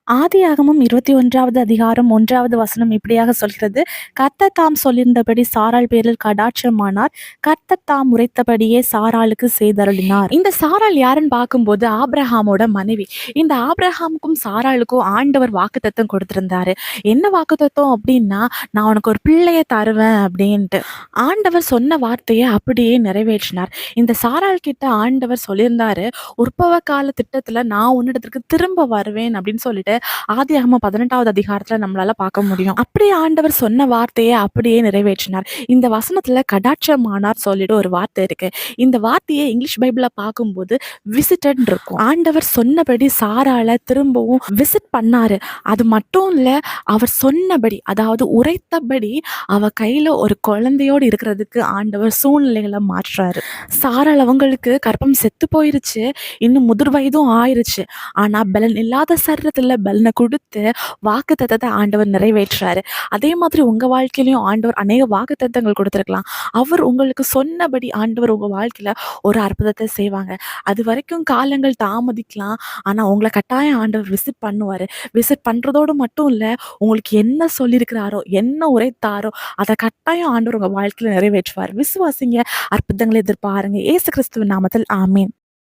ஆதியாகமம் 21வது அதிகாரம் 1வது வசனம் இப்படியாக சொல்கிறது. கர்த்தர் தாம் சொல்லியிருந்தபடி சாராள் பேரில் கடாட்சமானார். கர்த்தர் தாம் உரைத்தபடியே சாராளுக்கு செய்தருளினார். இந்த சாராள் யாருன்னு பார்க்கும்போது ஆபிரகாமோட மனைவி. இந்த ஆபிரகாமுக்கும் சாராளுக்கும் ஆண்டவர் வாக்குத்தத்தம் கொடுத்திருந்தாரு. என்ன வாக்குத்தத்தம் அப்படின்னா, நான் உனக்கு ஒரு பிள்ளைய தருவேன் அப்படின்ட்டு. ஆண்டவர் சொன்ன வார்த்தையை அப்படியே நிறைவேற்றினார். இந்த சாராள் கிட்ட ஆண்டவர் சொல்லியிருந்தாரு, உற்பவ கால திட்டத்துல நான் உன்னிடத்திற்கு திரும்ப வருவேன் அப்படின்னு சொல்லிட்டு ஆதியாகமம் 18வது அதிகாரத்துல நம்மளால பார்க்க முடியும். அப்படியே ஆண்டவர் சொன்ன வார்த்தையை அப்படியே நிறைவேற்றினார். இந்த வசனத்துல கடாட்சமானார் சொல்லிட்டு ஒரு வார்த்தை இருக்கு. இந்த வார்த்தையை இங்கிலீஷ் பைபிள்ல பார்க்கும்போது விசிட்டட் இருக்கும். ஆண்டவர் சொன்னபடி சாராள திரும்பவும் விசிட் பண்ணாரு. அது மட்டும் இல்ல, அவர் சொன்னபடி, அதாவது உரைத்தபடி அவ கையில ஒரு குழந்தையோடு இருக்கிறதுக்கு ஆண்டவர் சூழ்நிலைகளை மாற்றுறாரு. சாராள் அவங்களுக்கு கர்ப்பம் செத்து போயிருச்சு, இன்னும் முதிர் வயதும் ஆயிருச்சு. ஆனா பலன் இல்லாத சரீரத்துல பலனை கொடுத்து வாக்குத்தத்தத்தை ஆண்டவர் நிறைவேற்றுறாரு. அதே மாதிரி உங்க வாழ்க்கையிலையும் ஆண்டவர் அநேக வாக்குத்தத்தங்கள் கொடுத்திருக்கலாம். அவர் உங்களுக்கு சொன்னபடி ஆண்டவர் உங்க வாழ்க்கையில ஒரு அற்புதத்தை செய்வாங்க. அது வரைக்கும் காலங்கள் தாமதிக்கலாம். ஆனா உங்களை கட்டாயம் ஆண்டவர் விசிட் பண்ணுவாரு. விசிட் பண்றதோடு மட்டும் இல்ல, உங்களுக்கு என்ன சொல்லியிருக்கிறாரோ, என்ன உரைத்தாரோ அதை கட்டாயம் ஆண்டவர் உங்க வாழ்க்கையில நிறைவேற்றுவார். விசுவாசிங்க, அற்புதங்களை எதிர்பாருங்க. இயேசு கிறிஸ்துவின் நாமத்தில் ஆமென்.